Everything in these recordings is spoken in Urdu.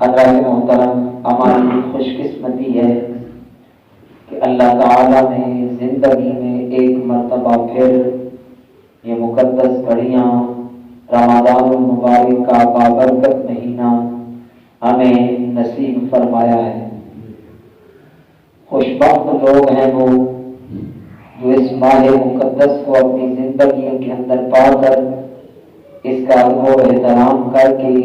حضرات محترم، ہماری خوش قسمتی ہے کہ اللہ تعالیٰ نے زندگی میں ایک مرتبہ پھر یہ مقدس گھڑیاں رمضان المبارک کا بابرکت مہینہ ہمیں نصیب فرمایا ہے۔ خوش بخت لوگ ہیں وہ جو اس ماہ مقدس کو اپنی زندگی کے اندر پا کر اس کا ادب و احترام کر کے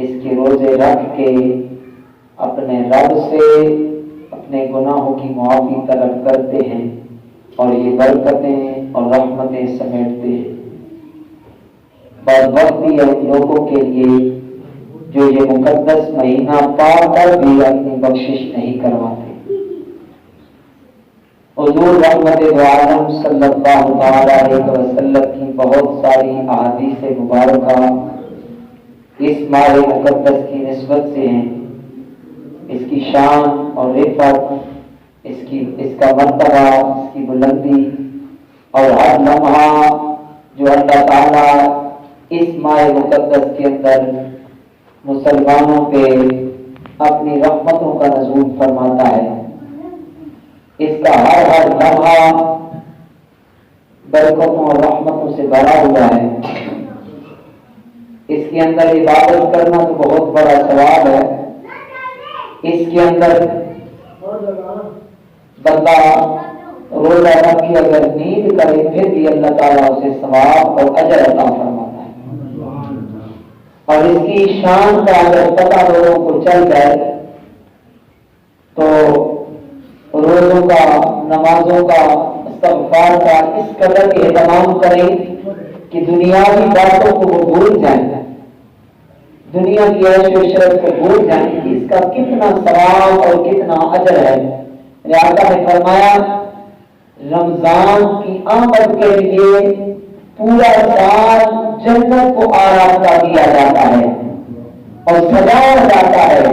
اس کے روزے رکھ کے اپنے رب سے اپنے گناہوں کی معافی طلب کرتے ہیں اور یہ برکتیں اور رحمتیں سمیٹتے ہیں۔ بدبختی ہے ان لوگوں کے لیے جو یہ مقدس مہینہ پا کر بھی اپنی بخشش نہیں کرواتے۔ حضور رحمت عالم صلی اللہ تعالی علیہ وسلم کی بہت ساری احادیث مبارکہ اس ماہ مقدس کی نسبت سے ہیں، اس کی شان اور رفعت، اس کا مرتبہ، اس کی بلندی، اور ہر لمحہ جو اللہ تعالیٰ اس ماہ مقدس کے اندر مسلمانوں پہ اپنی رحمتوں کا نزول فرماتا ہے، اس کا ہر لمحہ برکتوں اور رحمتوں سے بھرا ہوا ہے۔ اس کے اندر عبادت کرنا تو بہت بڑا ثواب ہے۔ اس کے اندر بندہ روزہ رکھ کے اگر نیند کرے پھر بھی اللہ تعالیٰ اسے ثواب اور اجر عطا فرماتا ہے، اور اس کی شان کا اگر پتہ لوگوں کو چل جائے تو روزوں کا، نمازوں کا، استغفار کا اس قدر اہتمام کریں کہ دنیاوی باتوں کو وہ بھول جائیں، دنیا کی عیش و عشرت کو بھول جائیں کہ اس کا کتنا ثواب اور کتنا اجر ہے۔ آقا نے فرمایا رمضان کی آمد کے لیے پورا سال جنت کو آراستہ دیا جاتا ہے اور سجایا جاتا ہے،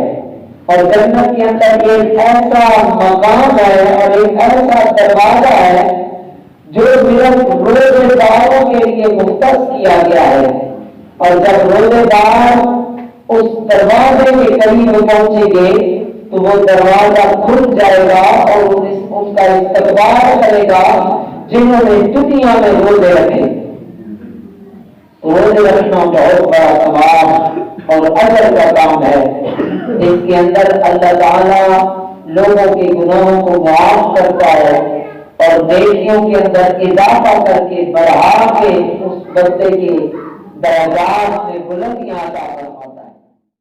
اور جنت کے اندر ایک ایسا مقام ہے اور ایک ایسا دروازہ ہے جو صرف روزے داروں کے لیے مختص کیا گیا ہے، اور جب روزے دار اس دروازے کے قریب پہنچیں گے تو وہ دروازہ کھل جائے گا اور ان کا استقبال کرے گا جنہوں نے دنیا میں روزے رکھے۔ روزے رکھنا بہت بڑا ثواب اور اجر کا کام ہے۔ اس کے اندر اللہ تعالیٰ لوگوں کے گناہوں کو معاف کرتا ہے اور نیکیوں کے اندر اضافہ کر کے بڑھا کے اس بندے کے درجات میں بلندیاں عطا کرتا ہے۔